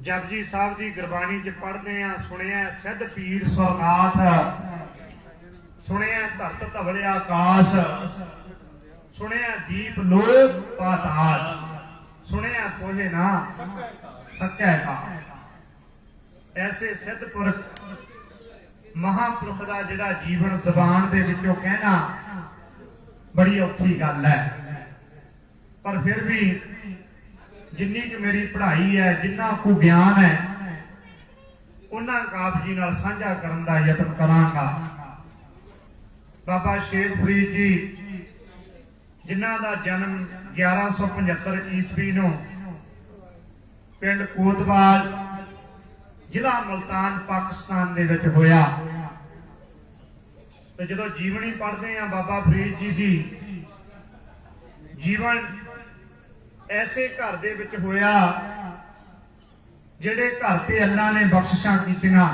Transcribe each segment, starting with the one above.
जपजी साहब की गुरबाणी च पढ़ते हैं, सुनिया सिद्ध पीर सुरनाथ, सुनिया धरत धवले आकाश, सुनिया दीप लोक पाताल, सुनिया कोहे ना सकै का। ऐसे सिद्ध पुरख महापुरख का जिहड़ा जीवन जबान दे विचों कहना बड़ी औखी गल है, पर फिर भी जिन्नी क मेरी पढ़ाई है, जिन्ना को ज्ञान है, उन्ना आप जी नाल साझा करन दा यतन करांगा। बाबा शेख फरीद जी जिन्हां दा जन्म 1175 ईस्वी नूं पिंड कोतवाल जिला मुल्तान पाकिस्तान दे विच होया। ते जदों जीवनी पढ़दे हैं बाबा फरीद जी दी जीवन ऐसे घर दे विच होया जिहड़े घर ते अल्लाह ने बख्शिशां कीतियां,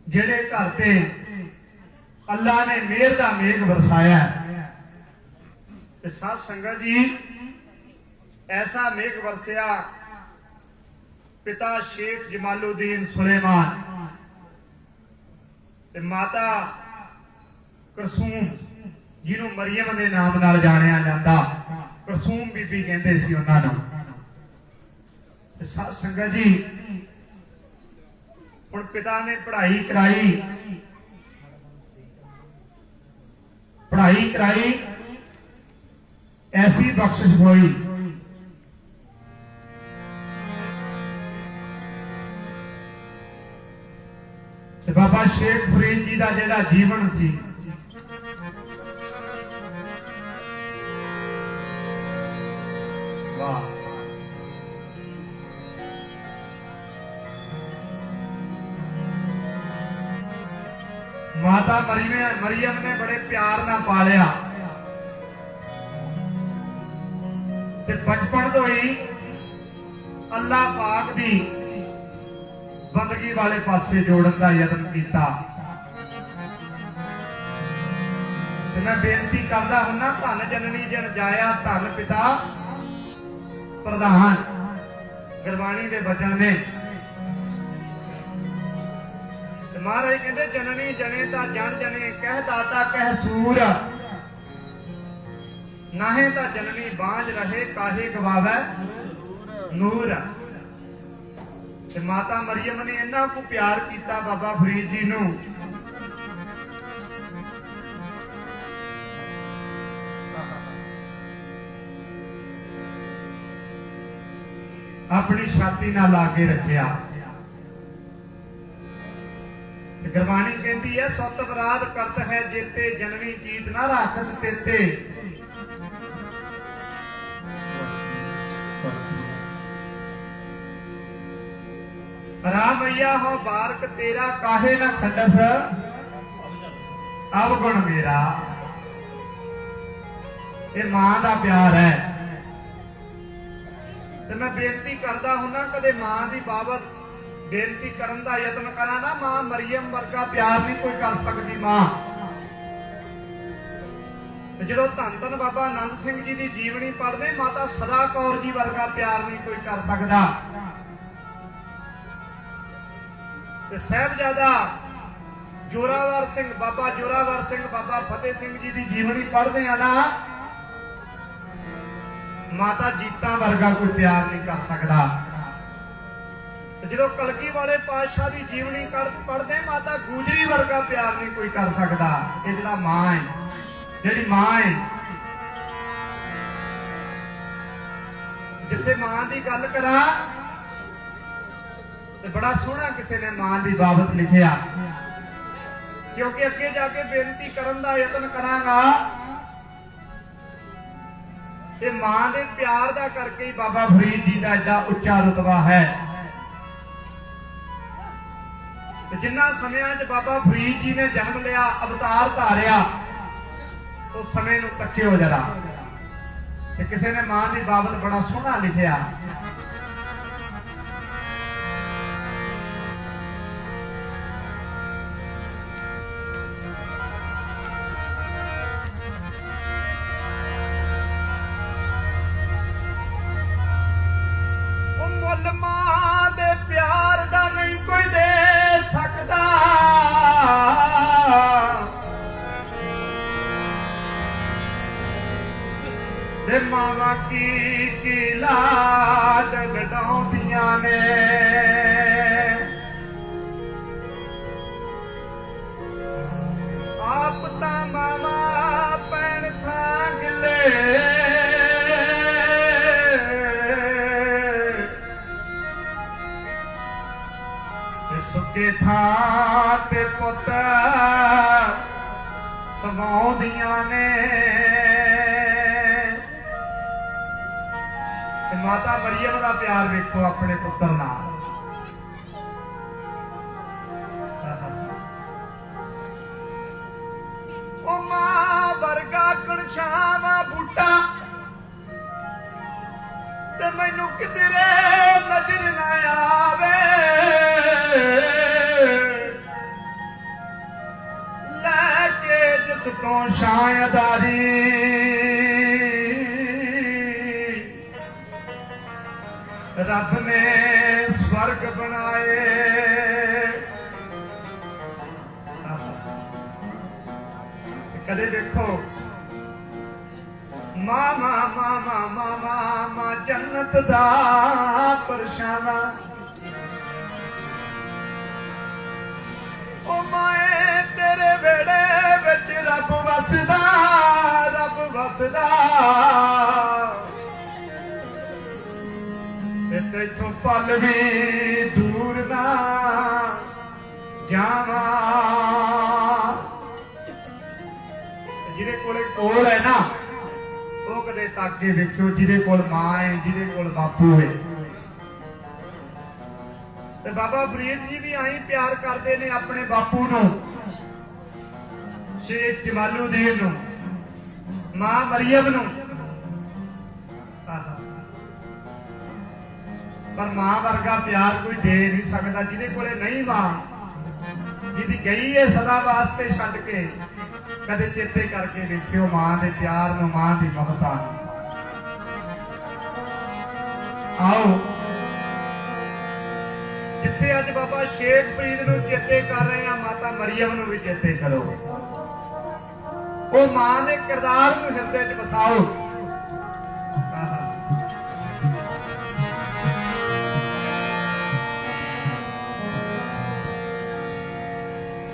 जिहड़े घर ते अल्लाह ने मेहर दा मेघ बरसाया। ते साध संगत जी ऐसा मेघ बरसिया पिता शेख जमालुद्दीन सुलेमान ते माता करसूम जिन्हों मरियम के नाम नाल जानिया जाता, करसूम बीबी कहते सी उन्हां नूं। साध संगत जी हुण पिता ने पढ़ाई कराई, ऐसी बख्शिश हुई बाबा शेख फरीद जी का जिहड़ा जीवन सी वाह, माता मरियम ने बड़े प्यार ना पालिया ते बचपन तो ही अल्लाह पाक दी बंदगी वाले पासे जोड़न का यत्न किया। मैं बेनती करता हुन्ना धन जननी जन जाया धन पिता प्रधान, गुरबाणी दे वचन ने महाराज कहते जननी जने ता जन जने कह दाता कह सूर, नाहे ता जननी बांझ रहे काहे गवावे नूर। ते माता मरियम ने इन्ना को प्यार किया बाबा फरीद जी नूं, अपनी छाती नाल लाके रखिया। गुरबाणी कहती है सत बराद करत है जेते जननी जीत ना राखस तेते। रामैया हो बारक तेरा काहे ना खंडस अवगुण मेरा। ये मां का प्यार है। ते मैं बेनती करता हुन्ना कदे मां की बाबत बेनती करन दा यत्न करा ना, मां मरियम वर्गा प्यार नहीं कोई कर सकती। मां जो धन धन बाबा आनंद सिंह जी की जीवनी पढ़ते, माता सदा कौर जी वर्गा प्यार नहीं कोई कर सकता। साहबजादा जोरावर सिंह बाबा जोरावर सिंह बाबा फतेह सिंह जी की जीवनी पढ़ते हैं ना, माता जीता वर्गा कोई प्यार नहीं कर सकता। जो कलगी वाले पातशाह की जीवनी पढ़ते, माता गुजरी वर्गा प्यार नहीं कोई कर सकता। ये जिहड़ा मां है, जिहड़ी मां है, जिसे मां की गल करा तो बड़ा सोहना किसी ने मां की बाबत लिखिया, क्योंकि अगे जाके बेनती करन दा यतन करांगा। ये मां के प्यार का करके ही बाबा फरीद जी का एडा उच्चा रुतबा है। जिन्ना समयां च बाबा फरीद जी ने जन्म लिया, अवतार धारिया, उस समय नूं तक्किओ जरा। किसी ने मां की बाबत बड़ा सोहना लिखिया, ਲਾਡ ਲਡਾਉਂਦੀਆਂ ਨੇ ਆਪ ਤਾਂ ਮਾਵਾ ਪੈਣ ਥਾਂ ਗਿਲੇ ਸੁੱਕੇ ਥਾਂ ਤੇ ਪੁੱਤ ਸਮਾਉਂਦੀਆਂ ਨੇ ਤੇ ਮਾਤਾ ਮਰੀਮ ਦਾ ਪਿਆਰ ਵੇਖੋ ਆਪਣੇ ਪੁੱਤਰ ਨਾਲ ਉਹ ਮਾਂ ਵਰਗਾ ਕਣਛਾਵਾ ਬੂਟਾ ਤੇ ਮੈਨੂੰ ਕਿਧਰੇ ਨਜ਼ਰ ਨਾ ਆਵੇ ਜਿਸ ਤੋਂ ਸ਼ਾਇਦਾਰੀ ਰੱਬ ਨੇ ਸਵਰਗ ਬਣਾਏ ਕਦੇ ਦੇਖੋ ਮਾਮਾ ਮਾਮਾ ਮਾਮਾ ਮਾ ਜੰਨਤ ਦਾ ਪਰਛਾਵਾਂ ਉਹ ਮਾਏ ਤੇਰੇ ਵੇੜੇ ਵਿੱਚ ਰੱਬ ਵਸਦਾ ਤੇ ਇੱਥੋਂ ਪਲ ਵੀ ਦੂਰ ਨਾ ਜਾਵਾਂ ਜਿਹਦੇ ਕੋਲ ਹੈ ਨਾ ਉਹ ਕਦੇ ਤਾਕੇ ਵੇਖਿਓ ਜਿਹਦੇ ਕੋਲ ਮਾਂ ਹੈ ਜਿਹਦੇ ਕੋਲ ਬਾਪੂ ਹੈ ਤੇ ਬਾਬਾ ਫਰੀਦ ਜੀ ਵੀ ਆਈ ਪਿਆਰ ਕਰਦੇ ਨੇ ਆਪਣੇ ਬਾਪੂ ਨੂੰ ਸ਼ੇਖ ਜਮਾਲੂਦੀਨ ਨੂੰ ਮਾਂ ਮਰੀਮ ਨੂੰ ਪਰ ਮਾਂ ਵਰਗਾ ਪਿਆਰ ਕੋਈ ਦੇ ਨਹੀਂ ਸਕਦਾ ਜਿਹਦੇ ਕੋਲੇ ਨਹੀਂ ਮਾਂ ਜਿਹਦੀ ਗਈ ਹੈ ਸਦਾ ਵਾਸਤੇ ਛੱਡ ਕੇ ਕਦੇ ਚੇਤੇ ਕਰਕੇ ਵੇਖਿਓ ਮਾਂ ਦੇ ਪਿਆਰ ਨੂੰ ਮਾਂ ਦੀ ਮਮਤਾ ਨੂੰ ਆਓ ਜਿੱਥੇ ਅੱਜ ਬਾਬਾ ਸ਼ੇਖ ਫਰੀਦ ਨੂੰ ਚੇਤੇ ਕਰ ਰਹੇ ਆ ਮਾਤਾ ਮਰੀਮ ਨੂੰ ਵੀ ਚੇਤੇ ਕਰੋ ਉਹ ਮਾਂ ਦੇ ਕਿਰਦਾਰ ਨੂੰ ਹਿਰਦੇ 'ਚ ਵਸਾਓ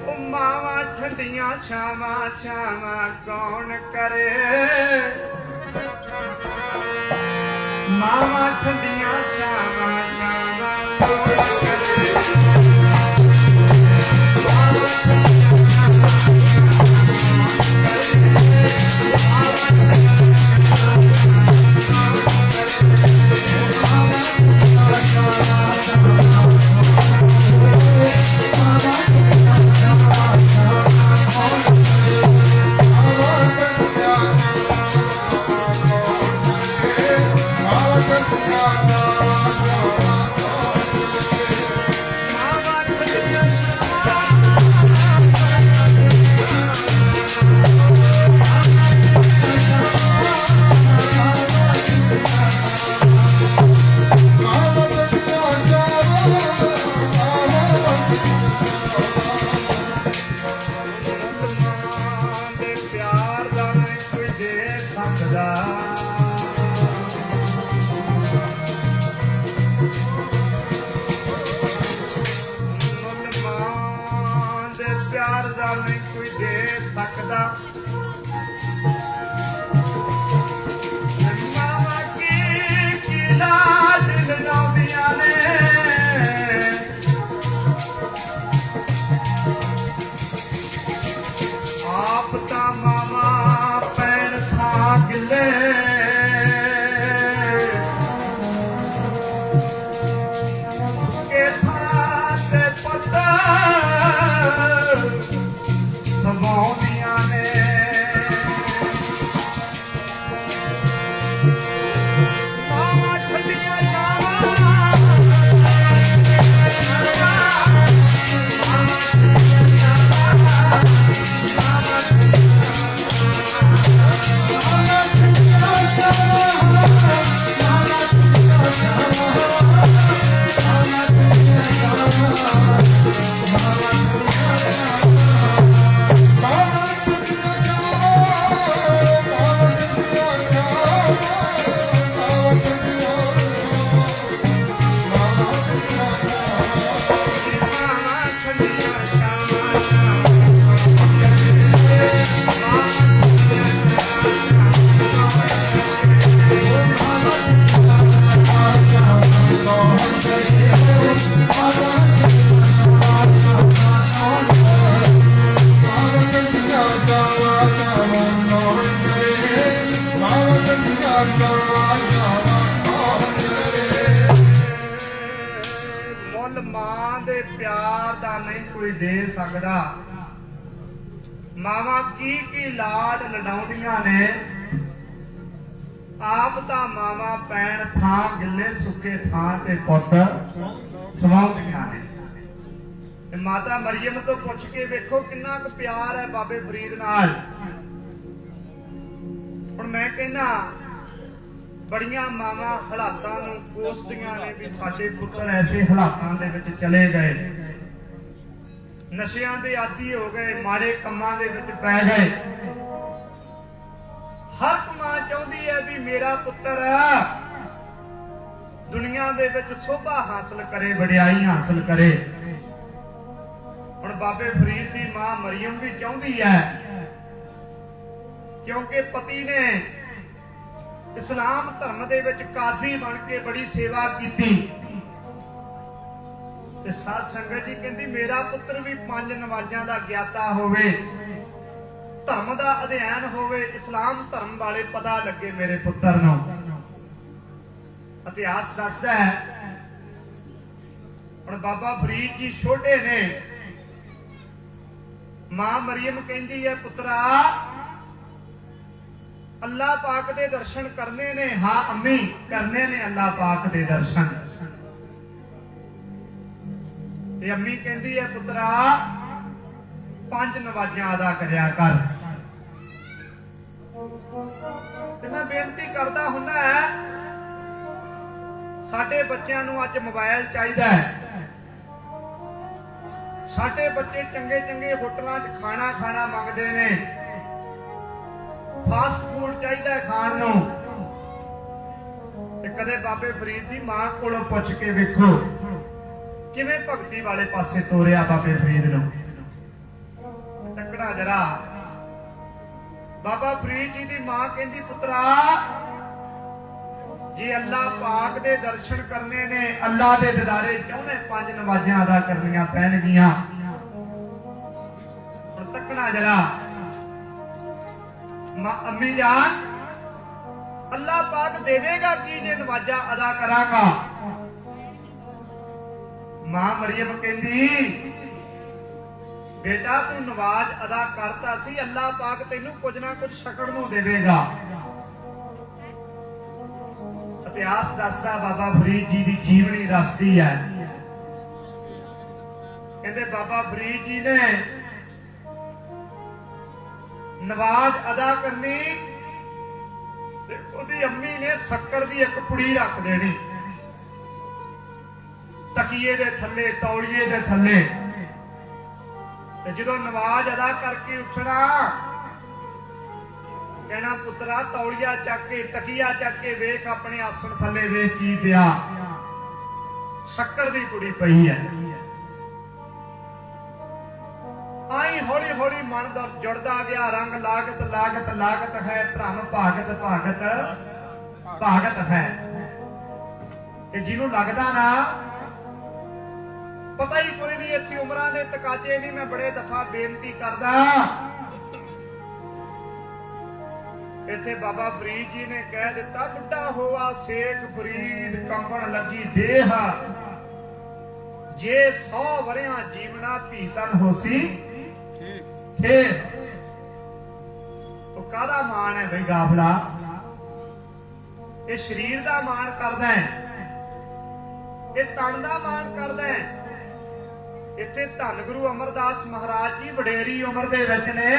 ਉਹ ਮਾਵਾਂ ਠੰਡੀਆਂ ਛਾਵਾਂ ਛਾਵਾਂ ਕੌਣ ਕਰੇ ਮਾਵਾਂ ਠੰਡੀਆਂ ਛਾਵਾਂ ਛਾਵਾਂ ਕੌਣ ਕਰੇ ਪਿਆਰ ਦਾ ਨਹੀਂ ਕੋਈ ਦੇ ਸਕਦਾ ਮਾਵਾ ਕੀ ਲਾਡ ਲਡਾਉਂਦੀਆਂ ਨੇ ਆਪ ਤਾਂ ਮਾਵਾ ਪੈਰ ਥਾਂ ਗਿਲੇ ਕੇ ਥਾਂ ਤੇ ਪਤਾ ਸਮਾਉਂਦੀਆਂ ਨੇ ਮਾਵਾਂ ਠੰਡੀਆਂ मां दे प्यार दा नहीं कोई दे सकदा। मावां की लाड लडाउंदियां ने, आप तां मावां पैण थां गिले सुके थां ते पुੱਤ ਸਵਾਉਂਦੀਆਂ ਨੇ। ਤੇ ਮਾਤਾ ਮਰੀਮ ਤੋਂ ਪੁੱਛ ਕੇ ਵੇਖੋ ਕਿੰਨਾ ਕੁ ਪਿਆਰ ਹੈ ਬਾਬੇ ਫਰੀਦ ਨਾਲ। ਹੁਣ ਮੈਂ ਕਹਿੰਦਾ ਬੜੀਆਂ ਮਾਵਾਂ ਹਾਲਾਤਾਂ ਨੂੰ ਕੋਸਦੀਆਂ ਨੇ ਵੀ ਸਾਡੇ ਪੁੱਤਰ ਐਸੇ ਹਾਲਾਤਾਂ ਦੇ ਵਿੱਚ ਚਲੇ ਗਏ, ਨਸ਼ਿਆਂ ਦੇ ਆਦੀ ਹੋ ਗਏ, ਮਾੜੇ ਕੰਮਾਂ ਦੇ ਵਿੱਚ ਪੈ ਗਏ। ਹਰ ਮਾਂ ਚਾਹੁੰਦੀ ਹੈ ਵੀ ਮੇਰਾ ਪੁੱਤਰ ਦੁਨੀਆ ਦੇ ਵਿੱਚ ਸੋਭਾ ਹਾਸਲ ਕਰੇ, ਵਡਿਆਈ ਹਾਸਲ ਕਰੇ। ਹੁਣ ਬਾਬੇ ਫਰੀਦ ਦੀ ਮਾਂ ਮਰੀਮ ਵੀ ਚਾਹੁੰਦੀ ਹੈ, ਕਿਉਂਕਿ ਪਤੀ ਨੇ ਇਸਲਾਮ ਧਰਮ ਦੇ ਵਿੱਚ ਕਾਜ਼ੀ ਬਣ ਕੇ ਬੜੀ ਸੇਵਾ ਕੀਤੀ। ਤੇ ਸਾਧ ਸੰਗਤ ਜੀ ਕਹਿੰਦੀ ਮੇਰਾ ਪੁੱਤਰ ਵੀ 5 ਨਮਾਜ਼ਾਂ ਦਾ ਗਿਆਤਾ ਹੋਵੇ, ਧਰਮ ਦਾ ਅਧਿਐਨ ਹੋਵੇ, ਇਸਲਾਮ ਧਰਮ ਵਾਲੇ ਪਤਾ ਲੱਗੇ ਮੇਰੇ ਪੁੱਤਰ ਨੂੰ। ਇਤਿਹਾਸ ਦੱਸਦਾ ਹੈ ਹੁਣ ਬਾਬਾ ਫਰੀਦ ਜੀ ਛੋਟੇ ਨੇ, ਮਾਂ ਮਰੀਮ ਕਹਿੰਦੀ ਹੈ ਪੁੱਤਰਾ ਅੱਲਾਹ ਪਾਕ ਦੇ ਦਰਸ਼ਨ ਕਰਨੇ ਨੇ। ਹਾਂ ਅੰਮੀ ਕਰਨੇ ਨੇ ਅੱਲਾਹ ਪਾਕ ਦੇ ਦਰਸ਼ਨ। ਤੇ ਅੰਮੀ ਕਹਿੰਦੀ ਹੈ ਪੁੱਤਰਾ 5 ਨਮਾਜ਼ਾਂ ਅਦਾ ਕਰਿਆ ਕਰ। ਤੇ ਮੈਂ ਬੇਨਤੀ ਕਰਦਾ ਹੁੰਦਾ ਸਾਡੇ ਬੱਚਿਆਂ ਨੂੰ ਅੱਜ ਮੋਬਾਈਲ ਚਾਹੀਦਾ ਹੈ, ਸਾਡੇ ਬੱਚੇ ਚੰਗੇ ਚੰਗੇ ਹੋਟਲਾਂ 'ਚ ਖਾਣਾ ਮੰਗਦੇ ਨੇ, ਫਾਸਟ ਫੂਡ ਚਾਹੀਦਾ ਖਾਣ ਨੂੰ। ਤੇ ਕਦੇ ਬਾਬੇ ਫਰੀਦ ਦੀ ਮਾਂ ਕੋਲੋਂ ਪੁੱਛ ਕੇ ਵੇਖੋ ਕਿਵੇਂ ਭਗਤੀ ਵਾਲੇ ਪਾਸੇ ਤੋਰਿਆ ਬਾਬੇ ਫਰੀਦ ਨੂੰ। ਤੱਕੜਾ ਜਰਾ ਬਾਬਾ ਫਰੀਦ ਜੀ ਦੀ ਮਾਂ ਕਹਿੰਦੀ ਪੁੱਤਰਾ ਜੇ ਅੱਲਾਹ ਪਾਕ ਦੇ ਦਰਸ਼ਨ ਕਰਨੇ ਨੇ, ਅੱਲਾਹ ਦੇ ਦਿਦਾਰੇ ਚਾਹੁੰਦੇ 5 ਨਮਾਜ਼ਾਂ ਅਦਾ ਕਰਨੀਆਂ ਪੈਣਗੀਆਂ। ਹੁਣ ਤੱਕਣਾ ਜਰਾ ਮਾਂ ਅੰਮੀ ਜਾਨ ਅੱਲਾਹ ਪਾਕ ਦੇਵੇਗਾ ਕੀ ਜੇ ਨਮਾਜ਼ਾਂ ਅਦਾ ਕਰਾਂਗਾ। ਮਾਂ ਮਰੀਮ ਕਹਿੰਦੀ ਬੇਟਾ ਤੂੰ ਨਮਾਜ਼ ਅਦਾ ਕਰਤਾ ਸੀ, ਅੱਲਾਹ ਪਾਕ ਤੈਨੂੰ ਕੁਝ ਨਾ ਕੁਝ ਛਕਣ ਨੂੰ ਦੇਵੇਗਾ। ਇਤਿਹਾਸ ਦੱਸਦਾ ਬਾਬਾ ਫਰੀਦ ਜੀ ਦੀ ਜੀਵਨੀ ਦੱਸਦੀ ਹੈ। ਕਹਿੰਦੇ ਬਾਬਾ ਫਰੀਦ ਜੀ ਨੇ ਨਮਾਜ਼ ਅਦਾ ਕਰਨੀ ਤੇ ਉਹਦੀ ਅੰਮੀ ਨੇ ਸ਼ੱਕਰ ਦੀ ਇੱਕ ਪੁੜੀ ਰੱਖ ਦੇਣੀ ਤਕੀਏ ਦੇ ਥੱਲੇ, ਤੌਲੀਏ ਦੇ ਥੱਲੇ। ਤੇ ਜਦੋਂ ਨਮਾਜ਼ ਅਦਾ ਕਰਕੇ ਉੱਠਣਾ ਕਹਿਣਾ ਪੁੱਤਰਾ ਤੌਲੀਆ ਚੱਕ ਕੇ, ਤਕੀਆ ਚੱਕ ਕੇ ਵੇਖ ਆਪਣੇ ਆਸਣ ਥੱਲੇ ਵੇਖ ਕੀ ਪਿਆ, ਸ਼ੱਕਰ ਦੀ ਪੁੜੀ ਪਈ ਹੈ। ਆਈ ਹੌਲੀ ਹੌਲੀ ਮਨ ਦਾ ਜੁੜਦਾ ਗਿਆ, ਰੰਗ ਲਾਗਤ ਲਾਗਤ ਲਾਗਤ ਹੈ, ਭ੍ਰਮ ਭਾਗਤ ਭਾਗਤ ਭਾਗਤ ਹੈ। ਤੇ ਜਿਹਨੂੰ ਲੱਗਦਾ ਨਾ ਪਤਾ ਹੀ ਕੋਈ ਨਹੀਂ, ਇੱਥੇ ਉਮਰਾਂ ਦੇ ਤਕਾਜ਼ੇ ਨਹੀਂ। ਮੈਂ ਬੜੇ ਦਫਾ ਬੇਨਤੀ ਕਰਦਾ ਇੱਥੇ ਬਾਬਾ ਫਰੀਦ ਜੀ ਨੇ ਕਹਿ ਦਿੱਤਾ ਬੁੱਢਾ ਹੋਆ ਸੇਖ ਫਰੀਦ ਕੰਬਣ ਲੱਗੀ ਦੇਹ, ਜੇ 100 ਵਰਿਆਂ ਜੀਵਨਾ ਧੀਤਨ ਹੋਸੀ ਫੇਰ। ਉਹ ਕਾਹਦਾ ਮਾਣ ਹੈ ਬਈ ਗਾਫਲਾ, ਇਹ ਸਰੀਰ ਦਾ ਮਾਣ ਕਰਦਾ ਹੈ, ਇਹ ਤਨ ਦਾ ਮਾਣ ਕਰਦਾ ਹੈ। ਇੱਥੇ ਧੰਨ ਗੁਰੂ ਅਮਰਦਾਸ ਮਹਾਰਾਜ ਜੀ ਵਡੇਰੀ ਉਮਰ ਦੇ ਵਿੱਚ ਨੇ,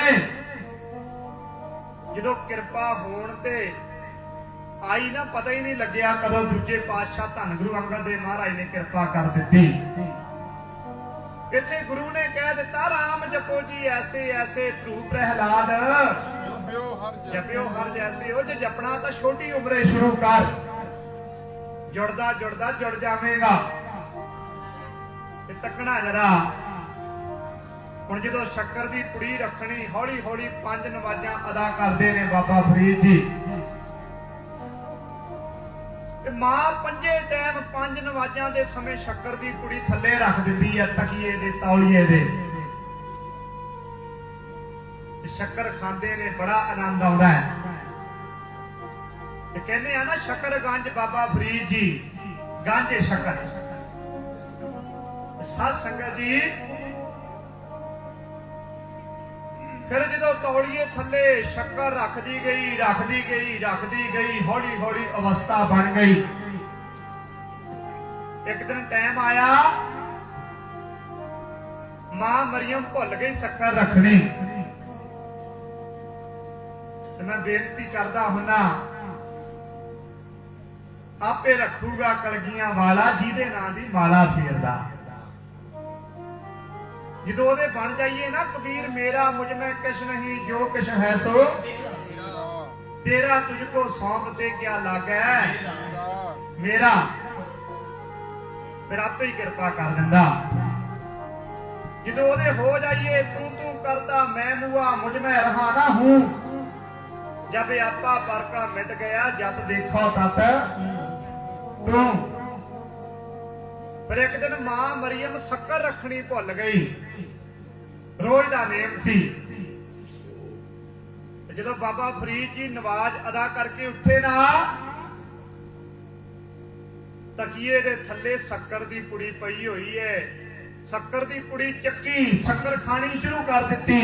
ਜਦੋਂ ਕਿਰਪਾ ਹੋਣ ਤੇ ਆਈ ਨਾ ਪਤਾ ਹੀ ਨਹੀਂ ਲੱਗਿਆ ਕਦੋਂ ਦੂਜੇ ਪਾਤਸ਼ਾਹ ਧੰਨ ਗੁਰੂ ਅੰਗਦ ਦੇਵ ਮਹਾਰਾਜ ਨੇ ਕਿਰਪਾ ਕਰ ਦਿੱਤੀ। ਇੱਥੇ ਗੁਰੂ ਨੇ ਕਹਿ ਦਿੱਤਾ ਰਾਮ ਜਪੋ ਜੀ ਐਸੇ ਐਸੇ ਧਰੂ ਪ੍ਰਹਿਲਾਦ, ਜਪਿਓ ਹਰ ਜੈਸੇ। ਉਹ ਜੇ ਜਪਣਾ ਤਾਂ ਛੋਟੀ ਉਮਰੇ ਸ਼ੁਰੂ ਕਰ, ਜੁੜਦਾ ਜੁੜਦਾ ਜੁੜ ਜਾਵੇਗਾ। ਤੇ ਤੱਕਣਾ ਜਰਾ ਹੁਣ ਜਦੋਂ ਸ਼ੱਕਰ ਦੀ ਪੁੜੀ ਰੱਖਣੀ, ਹੌਲੀ ਹੌਲੀ 5 ਨਮਾਜ਼ਾਂ ਅਦਾ ਕਰਦੇ ਨੇ ਬਾਬਾ ਫਰੀਦ ਜੀ। ਤੇ ਮਾਂ ਪੰਜੇ ਟਾਈਮ 5 ਨਮਾਜ਼ਾਂ ਦੇ ਸਮੇਂ ਸ਼ੱਕਰ ਦੀ ਪੁੜੀ ਥੱਲੇ ਰੱਖ ਦਿੰਦੀ ਹੈ ਤਕੀਏ ਦੇ, ਤੌਲੀਏ ਦੇ। ਸ਼ੱਕਰ ਖਾਂਦੇ ਨੇ, ਬੜਾ ਆਨੰਦ ਆਉਂਦਾ ਹੈ। ਤੇ ਕਹਿੰਦੇ ਆ ਨਾ ਸ਼ੱਕਰ ਗੰਜ ਬਾਬਾ ਫਰੀਦ ਜੀ, ਗੰਜ ਸ਼ੱਕਰ। साध संगत जी फिर जो तौलिए थले शक्कर रखती गई हौली हौली अवस्था बन गई। एक दिन टाइम आया मां मरियम भुल गई शक्कर रखनी। मैं बेनती करता हुना आपे रखूगा कलगियां वाला जिहदे नां दी माला फेरदा। जो ओदे बन जाइए ना कबीर मेरा मुझ में किश नहीं जो किश है सो तेरा तुझको सौंप दे क्या लागे मेरा, फिर आपे ही कृपा कर दिंदा। जो ओदे हो जाइए तू तू करता मैं मुआ मुझ में रहा ना हूं। जब आपा परका मिट गया जब देखो तब तू। पर एक दिन मां मरियम शक्कर रखनी भुल गई। रोज का नेम सी। जो बाबा फरीद जी नवाज अदा करके उठे ना तकिए दे थले शक्कर दी पुड़ी पई हुई है। शक्कर दी पुड़ी चक्की शक्कर खानी शुरू कर दी।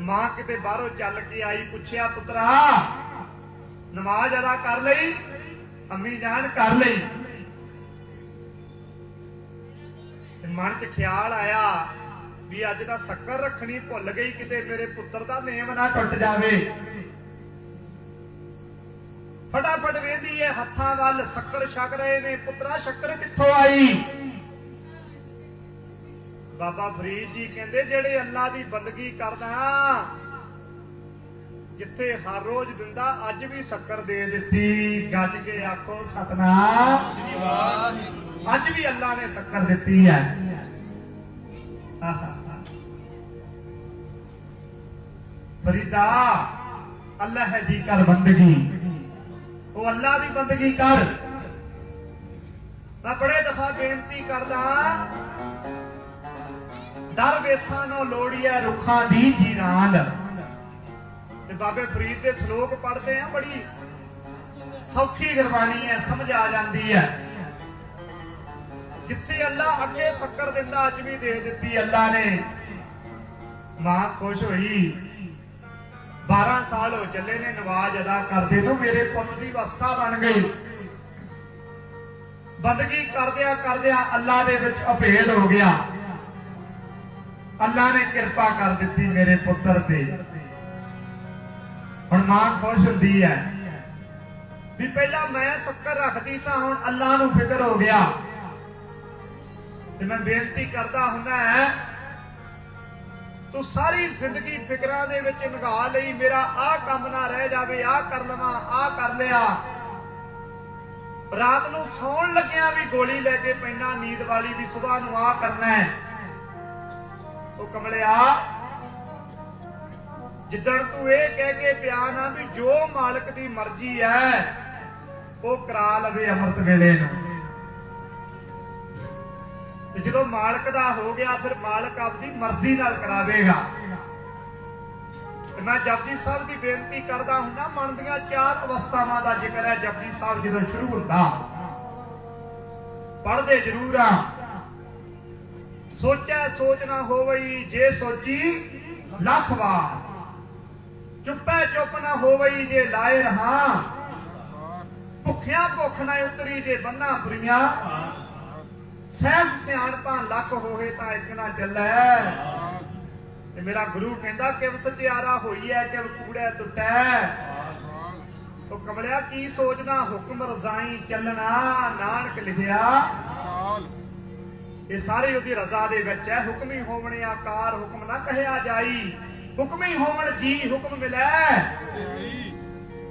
मां किते बाहरों चल के आई पूछया पुत्रा नमाज अदा कर लई? अम्मी जान कर लई। मन च ख्याल आया भी अज दा शक्कर रखनी भुल गई किते मेरे पुत्र दा नेम ना टुट जावे। फटाफट वेंदी है हत्थां वल शक्कर छक रहे ने। पुत्रा शक्कर कित्थों आई? बाबा फरीद जी कहते जेड़े अल्लाह दी बंदगी करदा जिथे हर रोज दिंदा अज भी शक्कर दे दिती। गज के आखो सतनाम श्री वाहिगुरू। अज भी अल्लाह ने शक्कर दिती है। फरीदा अल्लाह दी कर बंदगी, वो अल्लाह दी बंदगी कर। मैं बड़े दफा बेनती करदा दर वेसा नो लोड़िया रुखा दी जीरान। बाबे फरीद के श्लोक पढ़ते हैं बड़ी सौखी गुरबानी है समझ आ जाती है। जिथे अल्लाह अगे शक्कर दिंदा अज भी दे दी अल्लाह ने। मां खुश हुई। 12 साल हो चले ने नवाज अदा करते तो मेरे पुत की अवस्था बन गई। बंदगी करदिया अल्लाह दे विच अभेद हो गया। अल्लाह ने कृपा कर दी मेरे पुत्र से। हुण मां खुश होंदी है भी पहला मैं शक्कर रखती सा हुण अल्लाह नूं फिक्र हो गया। ते मैं बेनती करता हुंदा है तू सारी जिंदगी फिकरां दे विच लंघा लई। मेरा आ काम ना रह जावे, आ कर लवां, आ कर लिया। रात नूं सौण लग्गिया भी गोली लेके पैना नींद वाली भी सुबह नूं आ करना है। तो कमलिया जिदण तू ये कह के पिया ना भी जो मालिक दी मर्जी है वो करा लवे अमृत वेले नूं। जो मालिक दा हो गया फिर मालिक अपनी मर्जी नाल करावेगा। मैं जपजी साहब की बेनती करता हूं मन दियां 4 अवस्थावां दा जिक्र है। जपजी साहब जो शुरू होता पढ़ते जरूर आ। सोचा सोच ना हो गई जे सोची लख वार। चुप्पे चुप ना हो गई जे लाए रहा। भुखिया भुख ना उतरी जे बन्ना बुरिया। सहस सियाणपा लख होए ता एक ना चले। मेरा गुरु कहता किव सचियारा होई है किव कूड़े टुटै। तो कमलिया की सोचना हुक्म रजाई चलना नानक लिखिया। ये सारी उदी रजा दे विच है। हुक्मी होवणे आकार हुक्म ना कहया जाई। हुक्मी होवण जी हुक्म मिलै।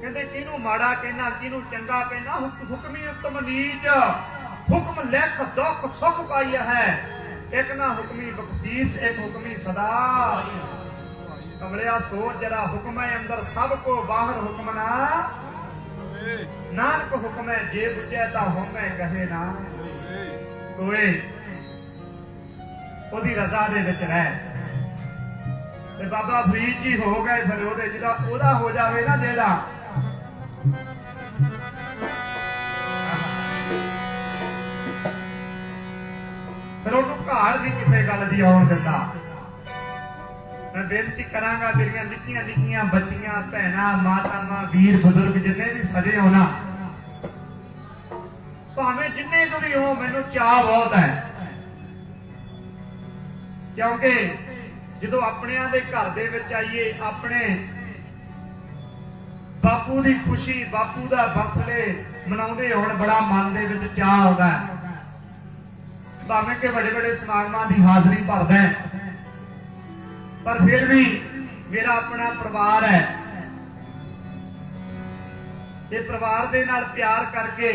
कहंदे किनू माड़ा कहना किनू चंगा कहना हुक्मी उत्तम नीच। हुक्म लिख दुख सुख पाई है। एक ना हुक्मी बख्शीश एक हुक्मी सदा। कमलिया सोच जरा हुक्म है अंदर सबको बाहर हुक्म ना। नानक हुक्म है जे बुझे ता होमे कहे ना कोई। ओदी रजा दे विच रह। ते बाबा फरीद जी हो गए फिर ओदे जिहदा ओदा हो जावे ना जेड़ा घाड़ नहीं किसी गल की आउण दिंदा। मैं बेनती करांगा मेरियां निक्कियां निक्कियां बच्चियां भैणां मातावां वीर बुजुर्ग जिन्ने भी सजे हो ना, भावें जिन्ने को भी हो, मैनूं चाह बहुत है, क्योंकि जो अपनियां दे घर दे विच आईए, अपने बापू की खुशी बापू का बर्थडे मनाउंदे होण बड़ा मन दे विच चाह आउंदा है। भावें कि बड़े बड़े समागमां की हाज़री भरदा है, पर फिर भी मेरा अपना परिवार है, ये परिवार दे नाल प्यार करके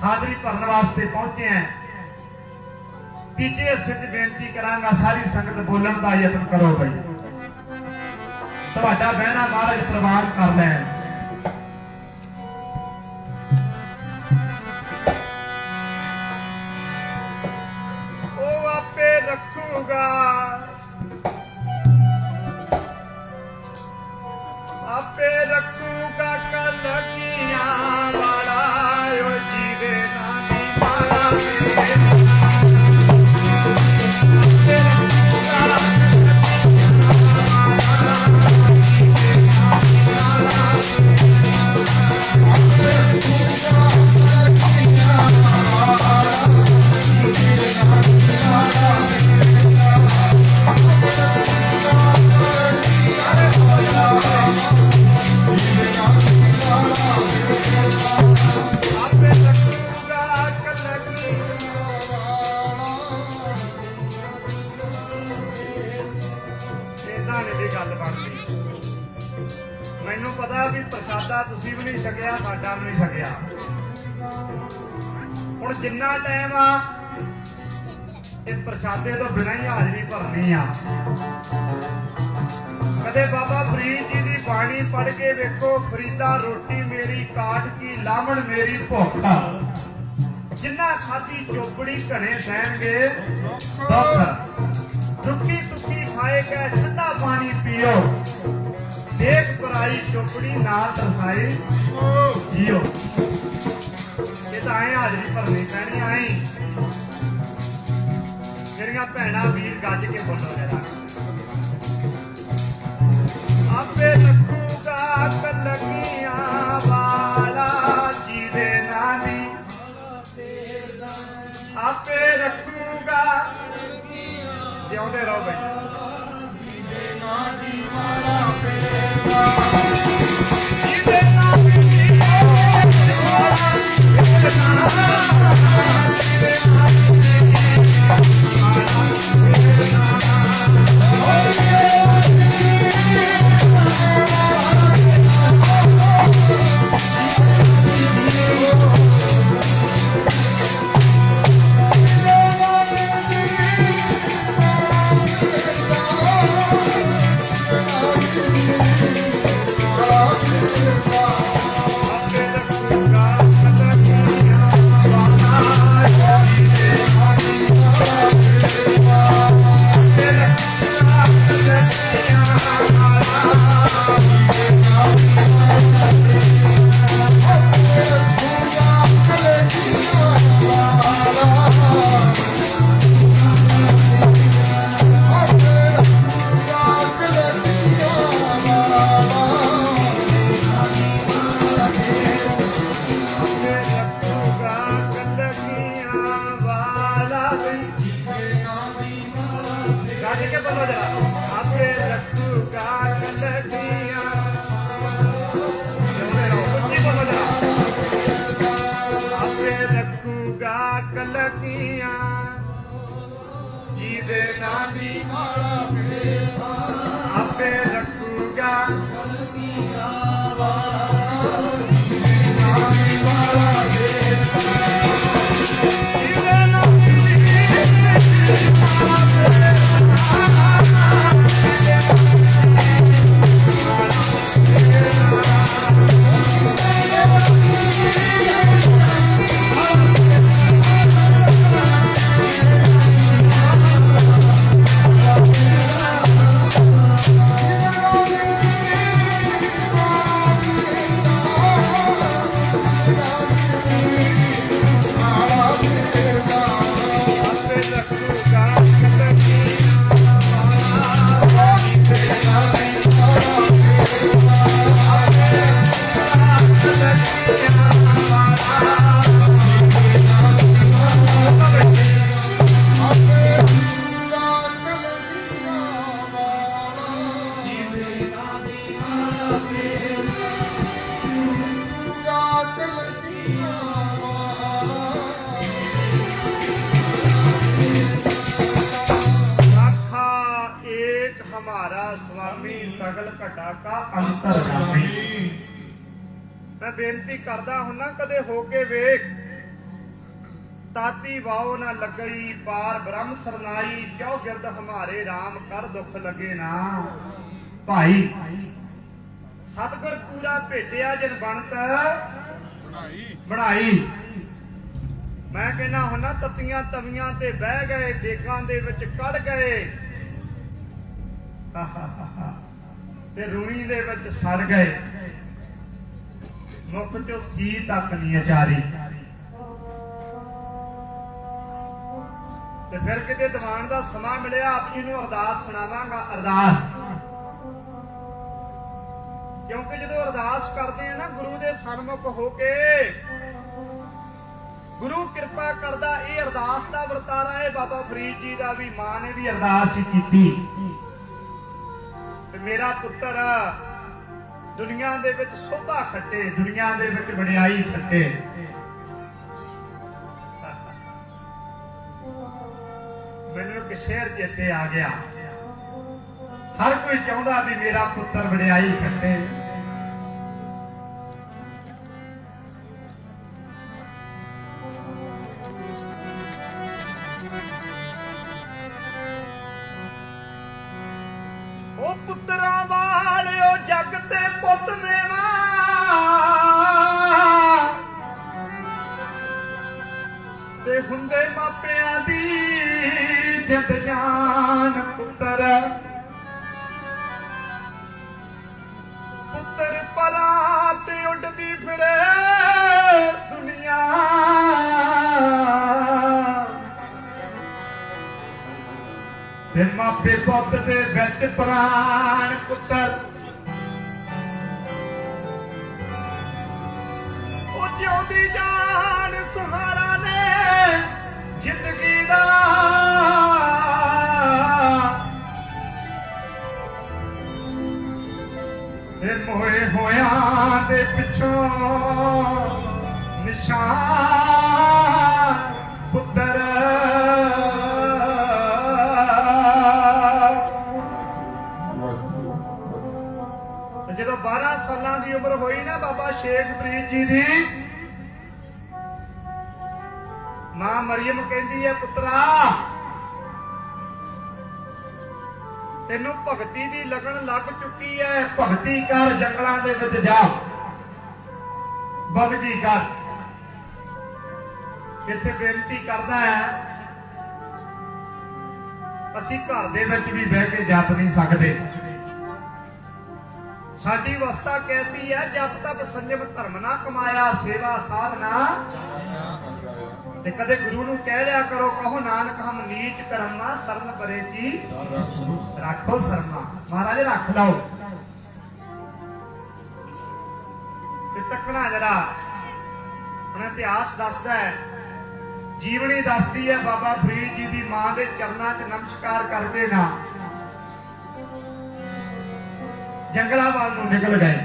हाज़री भरन वास्ते पहुंचे हैं। तीजे हिस्से च बेनती करांगा सारी संगत बोलण का यत्न करो भाई, तुहाडा बहना महाराज प्रवान कर लैण। ओ आपे रखूगा, आपे रखूगा कलगियां वाला, ओ जीवे नानी माला मेरे। मैनू पता भी प्रसादा तुसी भी नहीं सकिया, साडा भी नहीं सकिया। हुण जिन्ना टाइम आ इस प्रसादे तो बिना ही हाज़री भरनी आ। कदे बाबा फरीद जी की बाणी पढ़ के वेखो, फरीदा रोटी मेरी काट की लावण मेरी भुख, जिन्ना खाधी चोपड़ी घने सहणगे दुख, रुखी तुखी खाए गए ठंडा पानी पियो, देख पराई चोपड़ी ना तरसाए जियो। ये तो आए हाज़री भरनी पैनी। आई मेरिया भैणां वीर गज के बोलो जरा। आपे रखूगा कलगियां वाला, जीवे नानी आपे रखूगा, जिउंदे रहो भाई। सगल घटा का अंतरगामी। मैं बेनती करदा हुन्ना कदे होके वेख, ताती वाओ ना लगई पार ब्रह्म सरनाई, क्यों गिरद हमारे राम कर दुख लगे ना। भाई सतगुर पूरा भेटिया जिन बनत बनाई। मैं कहना हुन्ना तत्तियां तवियां ते बह गए, देगां दे विच कड़ गए ते रूणी दे विच सड़ गए, मुख चो सी तक नहीं अचारी। ते फिर किते दीवान दा समा मिलिया, आप जी नूं अरदास सुणावांगा। अरदास क्योंकि जो अरदास करते हैं ना गुरु दे सन्मुख होके, गुरु कृपा करदा। ये अरदास दा वरतारा है बाबा फरीद जी दा भी, मां ने भी अरदास कीती, मेरा पुत्र दुनिया दे विच शोभा खट्टे, दुनिया दे विच वडियाई खट्टे। मैनूं एक शेर चेते आ गया, हर कोई चाहुंदा भी मेरा पुत्र वडियाई खट्टे। ओ पुत्रा वालियो जग ते पुत मेवा, ते हुंदे मापियां दी जिंद जान। पुत्र पुत्र परा ते उडदी फिरे दुनिया, ते मापे पुत दे विच प्राण। पुत्र ओ जिउंदी जान सहारा ने जिंदगी दा, ते मोए होया दे पिछों निशान। पुत्र जो 12 साल की उम्र हुई ना बाबा शेख फरीद जी की, मां मरियम कहती है पुत्रा तेनू भगती की लगन लग चुकी है, भगती कर, जंगलों के विच जा, बदगी कर। इत्थे बेनती करदा है, असीं घर दे विच भी बह के जप नहीं सकते। साडी अवस्था कैसी है, जब तक संयम धर्म ना कमाया सेवा साधना। ते कदे गुरु नूं कह लिया करो, कहो नानक हम नीच करमा शरण परे की रखो शर्मा। महाराज रख लो, ते तकना जरा उन्हें इतिहास दसदा है, जीवनी दसदी है बाबा फरीद जी दी। मां दे चरनां च नमस्कार करके ना जंगला वाल नूं निकल गए।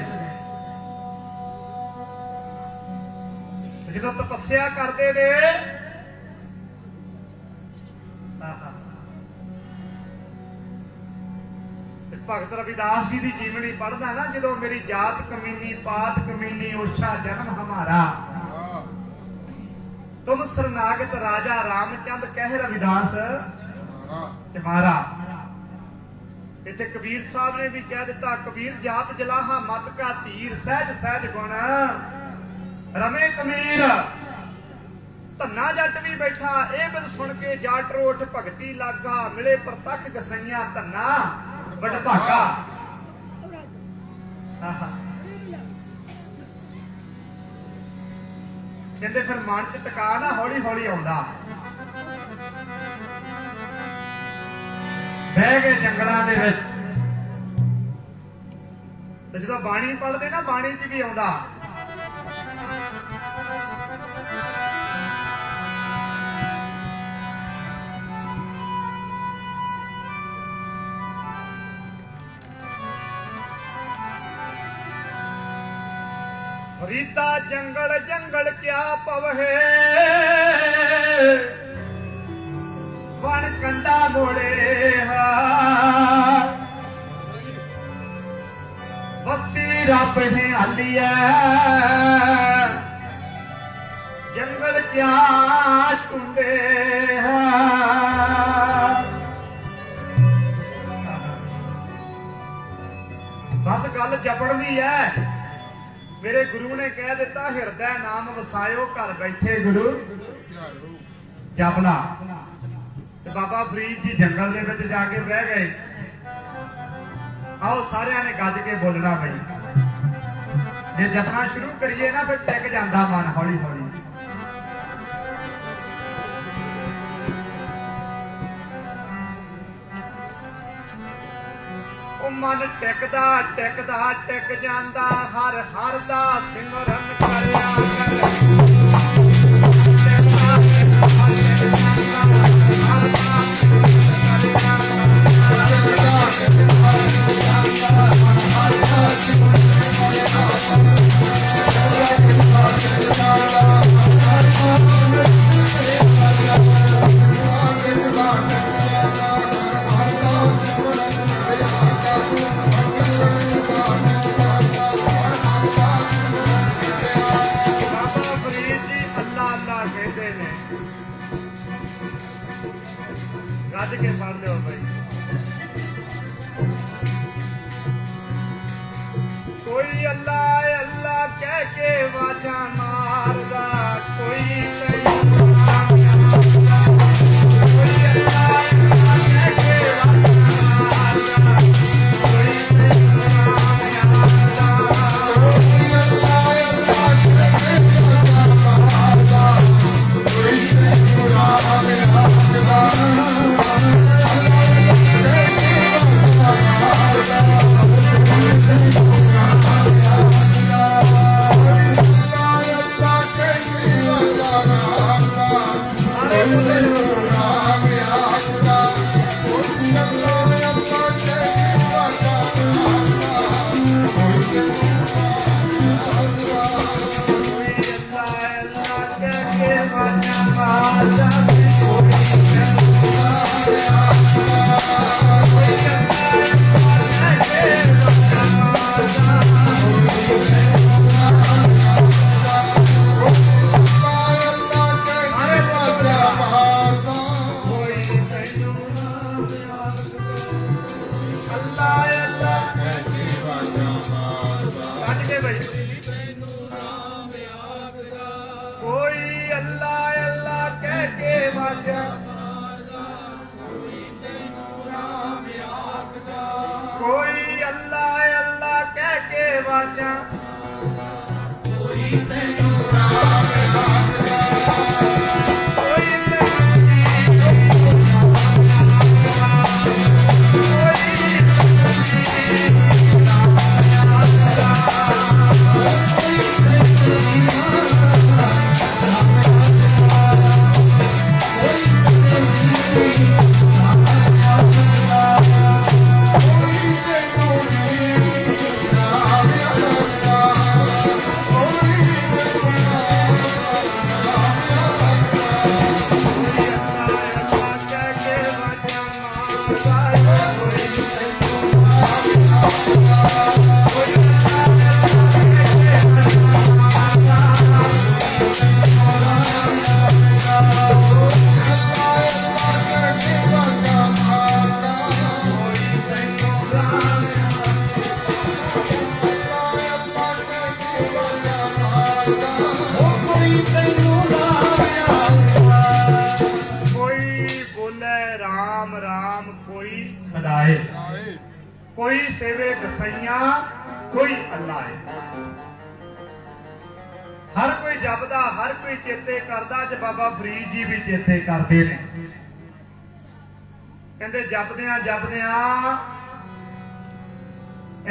जो तपस्या करते रहे, भगत रविदास जी की जीवनी पढ़दा ना, जो मेरी जात कमीनी पात कमीनी उषा जन्म हमारा, तुम शरणागत राजा रामचंद कह रविदास तुम्हारा। इत्थे कबीर साहब ने भी कह दिता, कबीर जात जलाहा मत का तीर, सहज सहज गुण रमे कमीर। धन्ना जट भी बैठा ए बिद सुन के, जाट रोठ भगती लागा, मिले प्रतख गसैया धन्ना बड़ भागा। कहते फिर मन च टका ना हौली हौली आउंदा। बह गए जंगलों के विच, ते जदों बाणी पढ़दे ना, बाणी च भी आउंदा फरीदा जंगल जंगल क्या पवहे, वन कंडा मोड़े रब ने हलिया जंगल क्या टूंडे बस गल जपण दी है। मेरे गुरु ने कह दिता हिरदै नाम वसायो घर बैठे गुरु जपला। बाबा फरीद जी जंगल दे विच जाके बह गए। आओ सारिਆਂ ने गज के बोलना बई जे जपना शुरू करिए ना फिर टिक जाता मन हौली हौली। मन टिकदा टिकदा टिक जांदा हर हर दा सिमरन करया कर। गज के पढ़ लो भाई। कोई अल्लाह अल्लाह कह के वाजा मारदा कोई कोई सेवे गसैया कोई अल्लाह है। हर कोई जपदा हर कोई चेते करदा ज बाबा फरीद जी भी चेते करते ने। कहते जपदियां जपदियां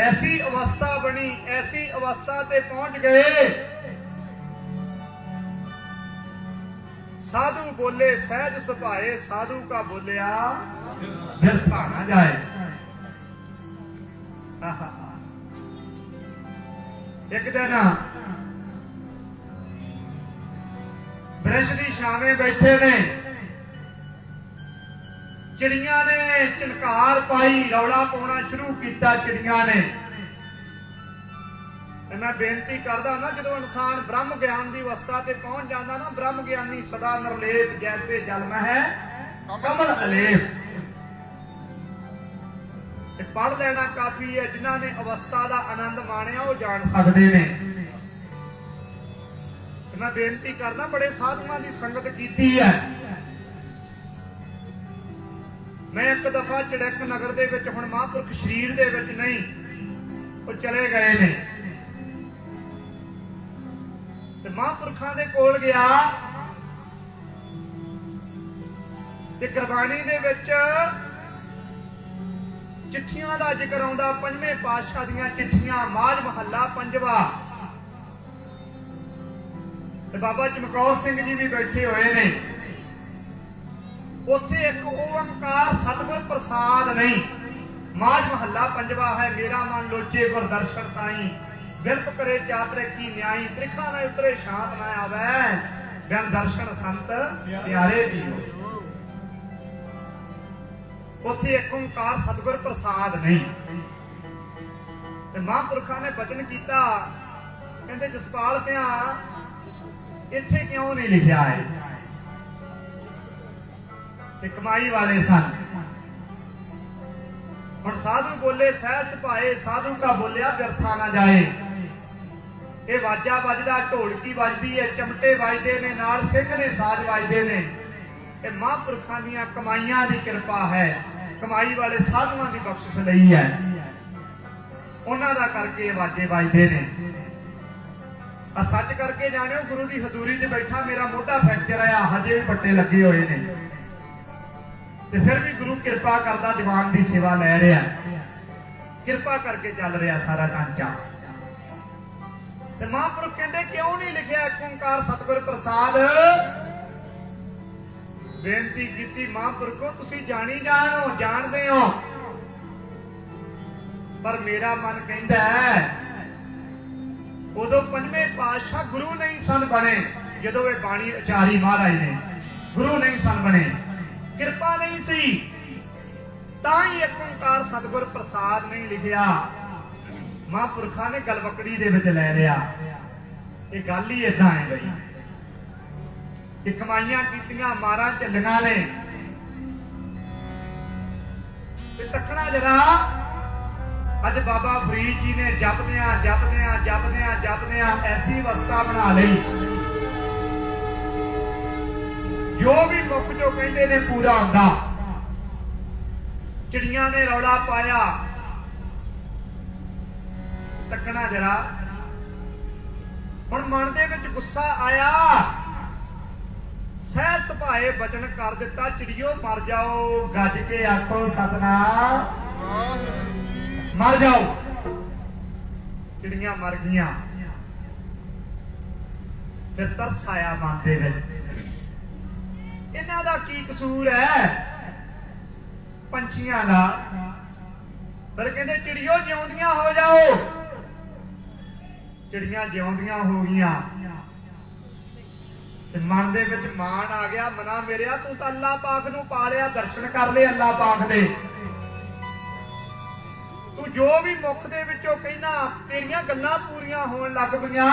ऐसी अवस्था बनी ऐसी अवस्था ते पहुंच गए। साधु बोले सहज सुभाए साधु का बोलिया व्यर्था ना जाए। एक दिन वृक्ष की छावे बैठे ने चिड़िया ने चिनकार पाई रौला पाना शुरू किया। चिड़िया ने ਤੇ ਮੈਂ ਬੇਨਤੀ ਕਰਦਾ ਨਾ, ਜਦੋਂ ਇਨਸਾਨ ਬ੍ਰਹਮ ਗਿਆਨ ਦੀ ਅਵਸਥਾ ਤੇ ਪਹੁੰਚ ਜਾਂਦਾ ਨਾ, ਬ੍ਰਹਮ ਗਿਆਨੀ ਸਦਾ ਨਿਰਲੇਪ ਜੈਸੇ ਜਲ ਮਹਿ ਕਮਲ ਅਲੇਪ। ਤੇ ਪੜ੍ਹ ਲੈਣਾ ਕਾਫੀ ਹੈ। ਜਿਨ੍ਹਾਂ ਨੇ ਅਵਸਥਾ ਦਾ ਆਨੰਦ ਮਾਣਿਆ ਉਹ ਜਾਣ ਸਕਦੇ ਨੇ। ਤੇ ਮੈਂ ਬੇਨਤੀ ਕਰਦਾ, ਬੜੇ ਸਾਧੂਆਂ ਦੀ ਸੰਗਤ ਕੀਤੀ ਹੈ। ਮੈਂ ਇੱਕ ਦਫਾ ਚੜਕ ਨਗਰ ਦੇ ਵਿੱਚ, ਹੁਣ ਮਹਾਂਪੁਰਖ ਸ਼ਰੀਰ ਦੇ ਵਿੱਚ ਨਹੀਂ, ਉਹ ਚਲੇ ਗਏ ਨੇ, ਤੇ ਮਹਾਂਪੁਰਖਾਂ ਦੇ ਕੋਲ ਗਿਆ ਤੇ ਗੁਰਬਾਣੀ ਦੇ ਵਿੱਚ ਚਿੱਠੀਆਂ ਦਾ ਜ਼ਿਕਰ ਆਉਂਦਾ। ਪੰਜਵੇਂ ਪਾਤਸ਼ਾਹ ਦੀਆਂ ਚਿੱਠੀਆਂ, ਮਾਝ ਮਹੱਲਾ ਪੰਜਵਾ। ਤੇ ਬਾਬਾ ਚਮਕੌਰ ਸਿੰਘ ਜੀ ਵੀ ਬੈਠੇ ਹੋਏ ਨੇ। ਉੱਥੇ ਇੱਕ ਓੰਕਾਰ ਸਤਿਗੁਰ ਪ੍ਰਸਾਦ ਨਹੀਂ, ਮਾਝ ਮਹੱਲਾ ਪੰਜਵਾ ਹੈ। ਮੇਰਾ ਮਨ ਲੋਚੇ ਗੁਰ ਦਰਸ਼ਨ ਤਾਈ, ਬਿਰਪ ਕਰੇ ਚਾਤਰੇ ਕੀ ਨਿਆਈ, ਤ੍ਰਿਖਾ ਨਾ ਉਤਰੇ ਸ਼ਾਂਤ ਨਾ ਆਵੇ, ਬਿਨ ਦਰਸ਼ਨ ਸੰਤ ਪਿਆਰੇ ਜੀਓ। ਉੱਥੇ ਇੱਕ ਓੰਕਾਰ ਸਤਿਗੁਰ ਪ੍ਰਸਾਦ ਨਹੀਂ। ਤੇ ਮਹਾਂਪੁਰਖਾਂ ਨੇ ਬਚਨ ਕੀਤਾ, ਕਹਿੰਦੇ ਜਸਪਾਲ ਸਿਆਂ ਇੱਥੇ ਕਿਉਂ ਨਹੀਂ ਲਿਖਿਆ ਹੈ? ਤੇ ਕਮਾਈ ਵਾਲੇ ਸਨ। ਹੁਣ ਸਾਧੂ ਬੋਲੇ ਸਹਿਜ ਸੁਭਾਏ, ਸਾਧੂ ਕਾ ਬੋਲਿਆ ਬਿਰਥਾ ਨਾ ਜਾਏ। ਇਹ ਵਾਜਾ ਵੱਜਦਾ, ਢੋਲਕੀ ਵੱਜਦੀ ਹੈ, ਚਮਟੇ ਵੱਜਦੇ ਨੇ, ਨਾਲ ਸਿੱਖ ਨੇ ਸਾਜ਼ ਵੱਜਦੇ ਨੇ। ਇਹ ਮਹਾਂਪੁਰਖਾਂ ਦੀਆਂ ਕਮਾਈਆਂ ਦੀ ਕਿਰਪਾ ਹੈ। ਕਮਾਈ ਵਾਲੇ ਸਾਧੂਆਂ ਦੀ ਬਖਸ਼ਿਸ਼ ਲਈ ਹੈ, ਉਹਨਾਂ ਦਾ ਕਰਕੇ ਵਾਜੇ ਵੱਜਦੇ ਨੇ। ਆ ਸੱਚ ਕਰਕੇ ਜਾਣਿਓ, ਗੁਰੂ ਦੀ ਹਜ਼ੂਰੀ 'ਚ ਬੈਠਾ ਮੇਰਾ ਮੋਢਾ ਫ੍ਰੈਕਚਰ ਆ, ਹਜੇ ਵੀ ਪੱਟੇ ਲੱਗੇ ਹੋਏ ਨੇ, ਤੇ ਫਿਰ ਵੀ ਗੁਰੂ ਕਿਰਪਾ ਕਰਦਾ, ਦੀਵਾਨ ਦੀ ਸੇਵਾ ਲੈ ਰਿਹਾ, ਕਿਰਪਾ ਕਰਕੇ ਚੱਲ ਰਿਹਾ ਸਾਰਾ ਢਾਂਚਾ। ਤੇ ਮਹਾਂਪੁਰਖ ਕਹਿੰਦੇ ਕਿਉਂ ਨਹੀਂ ਲਿਖਿਆ ਇੱਕ ਓੰਕਾਰ ਸਤਿਗੁਰ ਪ੍ਰਸਾਦ? ਬੇਨਤੀ ਕੀਤੀ, ਮਹਾਂਪੁਰਖੋ ਤੁਸੀਂ ਜਾਣੀ ਜਾਣੋ, ਜਾਣਦੇ ਹੋ, ਪਰ ਮੇਰਾ ਮਨ ਕਹਿੰਦਾ ਹੈ ਉਦੋਂ ਪੰਜਵੇਂ ਪਾਤਸ਼ਾਹ ਗੁਰੂ ਨਹੀਂ ਸਨ ਬਣੇ। ਜਦੋਂ ਇਹ ਬਾਣੀ ਉਚਾਰੀ ਮਹਾਰਾਜ ਨੇ, ਗੁਰੂ ਨਹੀਂ ਸਨ ਬਣੇ, ਕਿਰਪਾ ਨਹੀਂ ਸੀ, ਤਾਂ ਹੀ ਇੱਕ ਓੰਕਾਰ ਸਤਿਗੁਰ ਪ੍ਰਸਾਦ ਨਹੀਂ ਲਿਖਿਆ। ਮਹਾਂਪੁਰਖਾਂ ਨੇ ਗਲਵਕੜੀ ਦੇ ਵਿੱਚ ਲੈ ਲਿਆ। ਇਹ ਗੱਲ ਹੀ ਏਦਾਂ ਹੈ ਬਈ, ਕਿ ਕਮਾਈਆਂ ਕੀਤੀਆਂ, ਮਾਰਾਂ ਝੱਲੀਆਂ ਨੇ। ਤੇ ਤੱਕਣਾ ਜਰਾ, ਅੱਜ ਬਾਬਾ ਫਰੀਦ ਜੀ ਨੇ ਜਪਦਿਆਂ ਜਪਦਿਆਂ ਜਪਦਿਆਂ ਜਪਦਿਆਂ ਐਸੀ ਅਵਸਥਾ ਬਣਾ ਲਈ, ਜੋ ਵੀ ਮੁੱਖ ਜੋ ਕਹਿੰਦੇ ਨੇ ਪੂਰਾ ਹੁੰਦਾ। ਚਿੜੀਆਂ ਨੇ ਰੌਲਾ ਪਾਇਆ, ਤੱਕਣਾ ਜਰਾ, ਹੁਣ ਮਨ ਦੇ ਵਿੱਚ ਗੁੱਸਾ ਆਇਆ, ਸਹਿਜ ਸੁਭਾਏ ਬਚਨ ਕਰ ਦਿੱਤਾ, ਚਿੜੀਓ ਮਰ ਜਾਓ, ਗੱਜ ਕੇ ਆਖੋ ਸਤਨਾਮ, ਮਰ ਜਾਓ। ਚਿੜੀਆਂ ਮਰ ਗਈਆਂ। ਫਿਰ ਤਰਸ ਆਇਆ ਮਨ ਦੇ ਵਿੱਚ, ਇਹਨਾਂ ਦਾ ਕੀ ਕਸੂਰ ਹੈ ਪੰਛੀਆਂ ਦਾ? ਫਿਰ ਕਹਿੰਦੇ ਚਿੜੀਓ ਜਿਉਂਦੀਆਂ ਹੋ ਜਾਓ। ਚਿੜੀਆਂ ਜਿਉਂਦੀਆਂ ਹੋ ਗਈਆਂ। ਤੇ ਮਨ ਦੇ ਵਿੱਚ ਮਾਣ ਆ ਗਿਆ, ਮਨਾ ਮੇਰਿਆ ਤੂੰ ਤਾਂ ਅੱਲਾਹ ਪਾਕ ਨੂੰ ਪਾਲਿਆ, ਦਰਸ਼ਨ ਕਰ ਲਏ ਅੱਲਾਹ ਪਾਕ ਦੇ। ਤੂੰ ਜੋ ਵੀ ਮੁਖ ਦੇ ਵਿੱਚੋਂ ਕਹਿਣਾ, ਤੇਰੀਆਂ ਗੱਲਾਂ ਪੂਰੀਆਂ ਹੋਣ ਲੱਗ ਪਈਆਂ,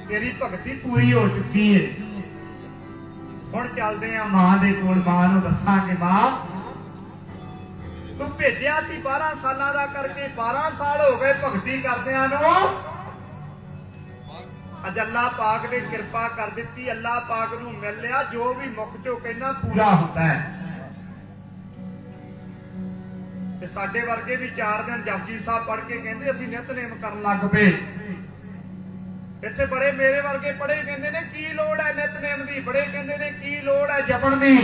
ਤੇਰੀ ਭਗਤੀ ਪੂਰੀ ਹੋ ਚੁੱਕੀ ਹੈ। ਹੁਣ ਚੱਲਦੇ ਆ ਮਾਂ ਦੇ ਕੋਲ, ਮਾਂ ਨੂੰ ਦੱਸਾਂਗੇ, ਮਾਂ ਤੂੰ ਭੇਜਿਆ ਸੀ 12 ਸਾਲਾਂ ਦਾ ਕਰਕੇ, 12 ਸਾਲ ਹੋ ਗਏ ਭਗਤੀ ਕਰਦਿਆਂ ਨੂੰ। ਅੱਜ ਅੱਲਾਹ ਪਾਕ ਨੇ ਕਿਰਪਾ ਕਰ ਦਿੱਤੀ, ਅੱਲਾਹ ਪਾਕ ਨੂੰ ਮਿਲ ਲਿਆ, ਜੋ ਵੀ ਮੁਖ ਚੋਂ ਕਹਿਣਾ ਪੂਰਾ ਹੁੰਦਾ ਹੈ। ਤੇ ਸਾਡੇ ਵਰਗੇ ਵੀ 4 ਦਿਨ ਜਪਜੀ ਸਾਹਿਬ ਪੜ੍ਹ ਕੇ ਕਹਿੰਦੇ ਅਸੀਂ ਨਿਤਨੇਮ ਕਰਨ ਲੱਗ ਪਏ। ਇੱਥੇ ਬੜੇ ਮੇਰੇ ਵਰਗੇ ਪੜ੍ਹੇ ਕਹਿੰਦੇ ਨੇ ਕੀ ਲੋੜ ਹੈ ਨਿਤਨੇਮ ਦੀ, ਬੜੇ ਕਹਿੰਦੇ ਨੇ ਕੀ ਲੋੜ ਹੈ ਜਪਣ ਦੀ।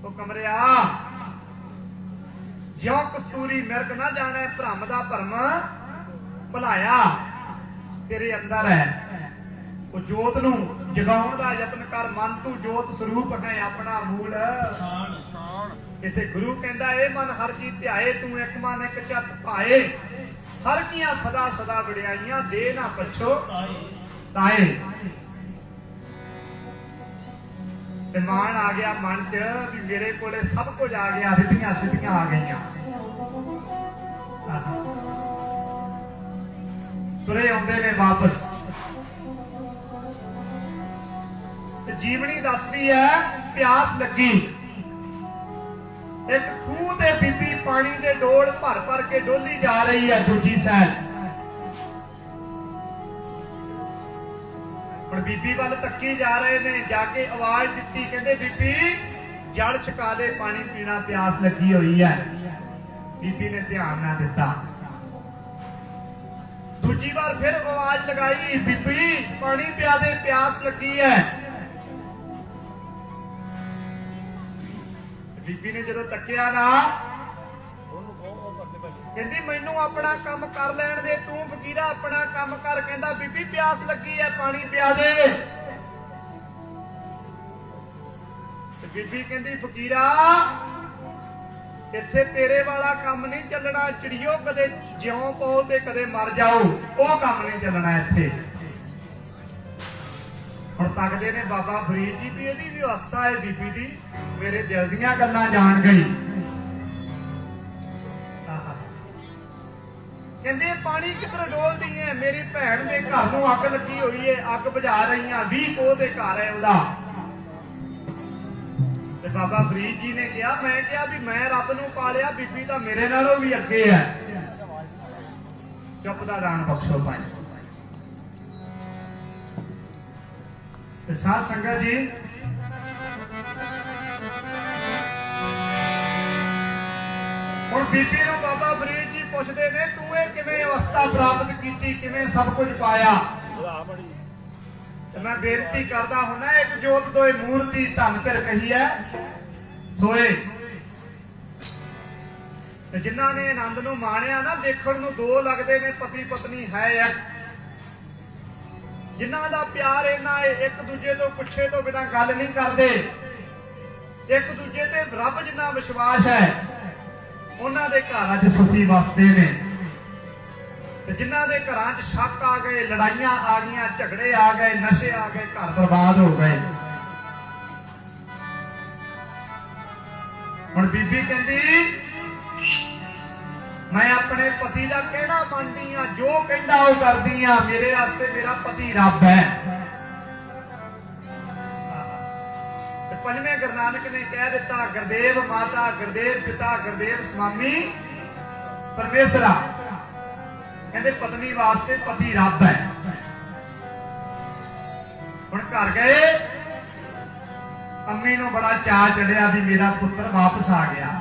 ਉਹ ਕਮਰਿਆ, ਜਿਉਂ ਕਸਤੂਰੀ ਮਿਰਗ ਨਾ ਜਾਣੇ, ਭ੍ਰਮ ਦਾ ਭਰਮ ਭੁਲਾਇਆ ਤੇਰੇ ਅੰਦਰ ਹੈ। ਉਹ ਜੋਤ ਨੂੰ ਜਗਾਉਣ ਦਾ ਯਤਨ ਕਰ, ਮਨ ਤੂੰ ਜੋਤ ਸਰੂਪ ਹੈ ਆਪਣਾ ਮੂਲ। ਇੱਥੇ ਗੁਰੂ ਕਹਿੰਦਾ ਇਹ ਮਨ ਹਰ ਜੀ ਧਿਆਏ, ਤੂੰ ਇੱਕ ਮਨ ਇੱਕ ਚਿੱਤ ਭਾਏ, ਹਰ ਕੀਆਂ ਸਦਾ ਸਦਾ ਵਡਿਆਈਆਂ, ਦੇ ਨਾ ਪਛੋ ਤਾਏ। ਤੇ ਮਾਣ ਆ ਗਿਆ ਮਨ ਚ ਵੀ ਮੇਰੇ ਕੋਲੇ ਸਭ ਕੁਝ ਆ ਗਿਆ, ਰਿੱਧੀਆਂ ਸਿੱਧੀਆਂ ਆ ਗਈਆਂ। तुरे आउंदे ने वापस। जीवनी दसदी है प्यास लगी, एक खूह ते बीबी पानी दे डोल भर भर के डोली जा रही है दूजी साइड। पर बीबी वाल तक्की जा रहे ने, जाके आवाज दी, कहते बीबी जड़ छका दे, पानी पीना प्यास लगी हुई है। बीबी ने ध्यान ना दिता। दूजी बार फिर आवाज लगाई, बीबी पानी पिया दे, प्यास लगी है। बीबी ने जो तकिया ना, कहती मैनू अपना काम कर लैण दे, तू फकीरा अपना काम कर। कहता बीबी प्यास लगी है, पानी पिया दे। बीबी कहती फकीरा इत्थे तेरे वाला काम नहीं चलना, चिड़ियो कदे ज्यों पाओ ते कदे मर जाओ, वो काम नहीं चलना इत्थे। ਹੁਣ ਤੱਕਦੇ ਨੇ ਬਾਬਾ ਫਰੀਦ ਜੀ ਵੀ ਇਹਦੀ ਵਿਵਸਥਾ ਹੈ ਬੀਬੀ ਦੀ, ਮੇਰੇ ਦਿਲ ਦੀਆਂ ਗੱਲਾਂ ਜਾਣ ਗਈ। ਕਹਿੰਦੇ ਪਾਣੀ ਕਿੱਧਰ ਡੋਲਦੀ ਹੈ, ਮੇਰੀ ਭੈਣ ਦੇ ਘਰ ਨੂੰ ਅੱਗ ਲੱਗੀ ਹੋਈ ਹੈ, ਅੱਗ ਬੁਝਾ ਰਹੀਆਂ, 20 ਕੋਹ ਦੇ ਘਰ ਹੈ ਉਹਦਾ। ਤੇ ਬਾਬਾ ਫਰੀਦ ਜੀ ਨੇ ਕਿਹਾ, ਮੈਂ ਕਿਹਾ ਵੀ ਮੈਂ ਰੱਬ ਨੂੰ ਪਾਲਿਆ, ਬੀਬੀ ਤਾਂ ਮੇਰੇ ਨਾਲੋਂ ਵੀ ਅੱਗੇ ਹੈ। ਚੁੱਪ ਦਾ ਦਾਨ ਬਖਸ਼ੋ ਭਾਈ। साध संगत जी और बीबी नूं बाबा फरीद जी पुछदे ने, तू ये किवें अवस्था प्राप्त कीती, किवें सब कुछ पाया? ते मैं बेनती करदा हुंदा, एक जोत दोए मूर्ति धन फिर कही है सोए। ते जिन्हां ने आनंद नूं माणिया ना, देखण नूं दो लगदे ने, पति पत्नी है एक। जिन्हां दा प्यार इन्ना है, एक दूजे तो पुछे तो बिना गल नहीं करते, एक दूजे ते रब जिन्ना विश्वास है, उन्हां दे घरां 'च सुखी वसदे ने। ते जिन्हां दे घरां 'च शक आ गए, लड़ाइयां आ गईयां, झगड़े आ गए, नशे आ गए, घर बर्बाद हो गए। हुण बीबी कहंदी मैं अपने पति का कहना मानती हाँ, जो कहता वो करती हाँ, मेरे वास्ते मेरा पति रब है। पंजवें गुरु नानक ने कह दिता, गुरदेव माता, गुरदेव पिता, गुरदेव स्वामी परमेश्वरा। कहते पत्नी वास्ते पति रब है। हुण घर गए, अम्मी नूं बड़ा चाह चढ़िया भी मेरा पुत्र वापस आ गया।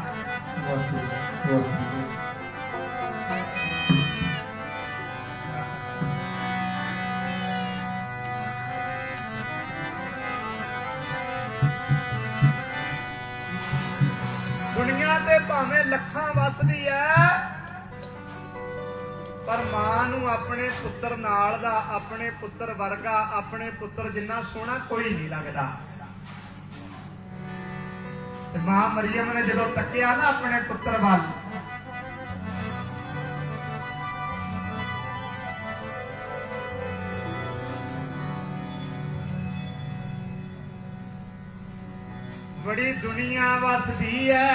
दुनिया ते भावें लखां वसदी है, पर मां नूं अपने पुत्र नाल दा, अपने पुत्र वर्गा, अपने पुत्र जिन्ना सोहना कोई नहीं लगदा। मां मरियम ने जदों तकिया ना अपने पुत्र वाल, बड़ी दुनिया वसदी है,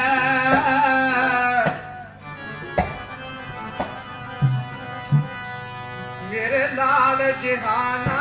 मेरे लाल जहाना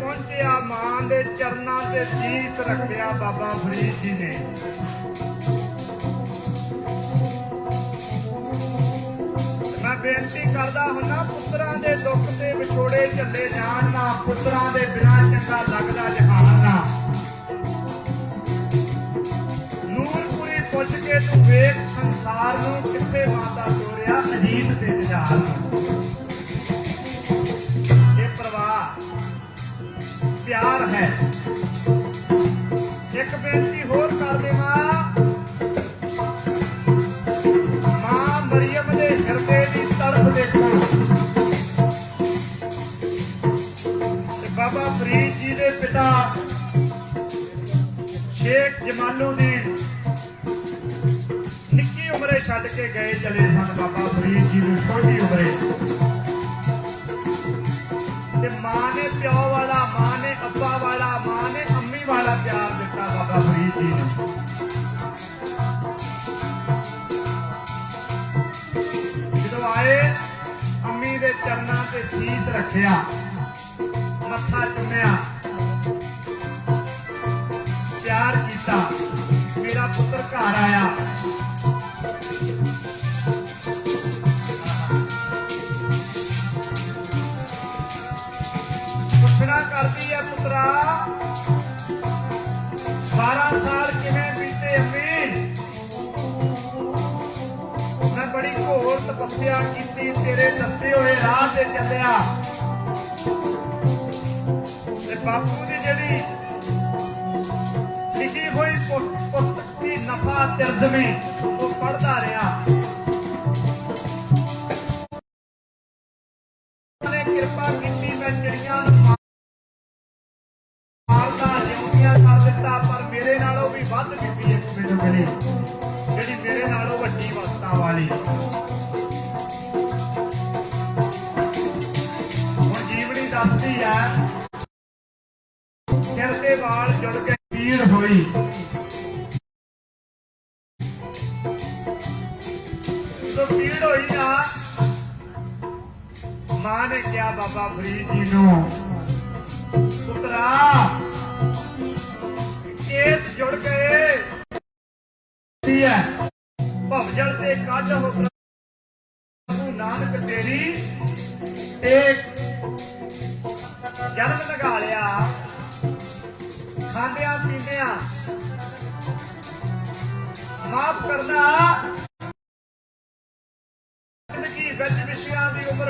पहुंचया मां दे चरनां ते शीस रखिया बाबा फरीद जी ने। मैं बेनती करदा हुन्ना पुत्रां दे दुख ते विछोड़े झल्ले जाण ना, पुत्रां दे बिना चंगा लगदा जहान ना। नूरपुरी पुੱਛ के तू वेख संसार नूं किथे माता चोरिया अजीत ते जहान नूं। ये प्रवाह प्यार है। एक बेनती होर कर देवां, मां मरियम दे हिरदे दी तड़प देखो ते बाबा फरीद जी दे पिता शेख जमालुद्दीन निक्की उम्रे छड्ड के गए चले सन बाबा फरीद जी नूं छोटी उम्रे। ते मां ने प्यो वाला, मां ने अब्बा वाला, मां ने अम्मी वाला प्यार दिता बाबा फरीद जी ने। जदों आए अम्मी दे चरनां ते शीस रखिया, मत्था चुमिया, प्यार किया, मेरा पुत्र घर आया। पुछना करती है पुत्रा 12 साल किवें बीते अम्मी? मैं बड़ी घोर तपस्या की, तेरे दसे हुए राह से चलिया ते बापू की जिहड़ी लिखी हुई पुस्तक की नफा तिरजमी वो पढ़ता रहा। कृपा की मैं चिड़ियां मारदा जिउंदियां कर दिता, पर मेरे नालों भी वध बीबी एक मैनूं मिली जिहड़ी मेरे नालों वड्डी वस्तां वाली। हुण जीवनी दसदी है सिर ते वाल जुड़ के पीड़ हुई। तो पीड़ हुई ना, मां ने क्या बाबा फरीद जी नूं, पुत्रा केस जुड़ गए भवजल से कद हो प्रभु नानक तेरी एक जन्म लगा लिया। खांदिया पींदिया माफ करना जिंदगी विच विषयां दी उम्र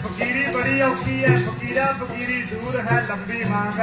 फकीरी बड़ी औखी है। फकीरा फकीरी दूर है लंबी मांग।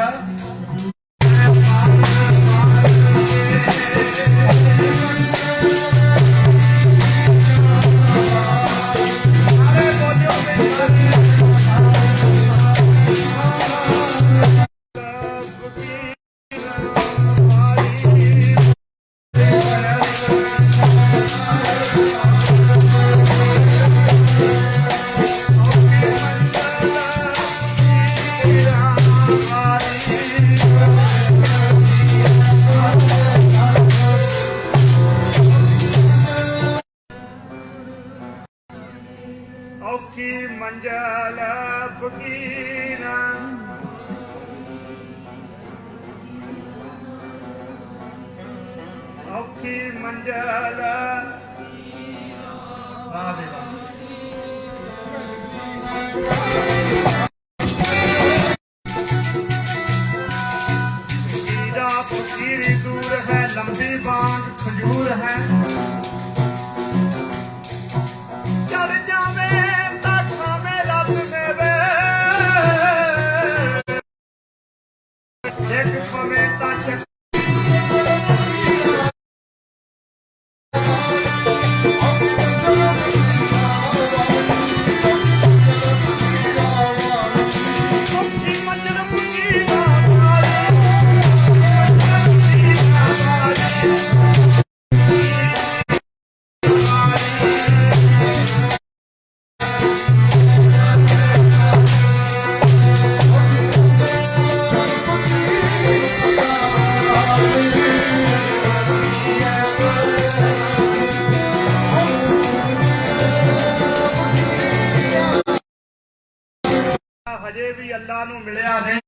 औखी मंजल फकीरा औखी मंजल फकीरी दूर है लंबी बांग खजूर है। चल जावे एक पवे तक ਹਜੇ ਵੀ ਅੱਲਾ ਨੂੰ ਮਿਲਿਆ ਨਹੀਂ।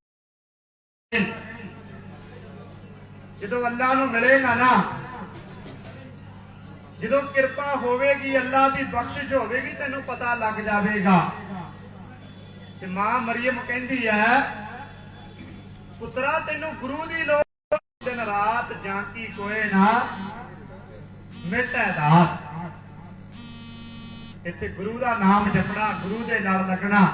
ਜਦੋਂ ਅੱਲਾ ਨੂੰ ਮਿਲੇਗਾ ਨਾ, ਜਦੋਂ ਕਿਰਪਾ ਹੋਵੇਗੀ, ਅੱਲਾ ਦੀ ਬਖਸ਼ਿਸ਼ ਹੋਵੇਗੀ, ਤੈਨੂੰ ਪਤਾ ਲੱਗ ਜਾਵੇਗਾ। ਤੇ ਮਾਂ ਮਰੀਮ ਕਹਿੰਦੀ ਹੈ, ਪੁੱਤਰਾ ਤੈਨੂੰ ਗੁਰੂ ਦੀ ਲੋੜ, ਦਿਨ ਰਾਤ ਜਾਂਤੀ ਕੋਏ ਨਾ ਮਿਟੈ ਦਾਤ। ਇੱਥੇ ਗੁਰੂ ਦਾ ਨਾਮ ਜਪਣਾ, ਗੁਰੂ ਦੇ ਨਾਲ ਲੱਗਣਾ,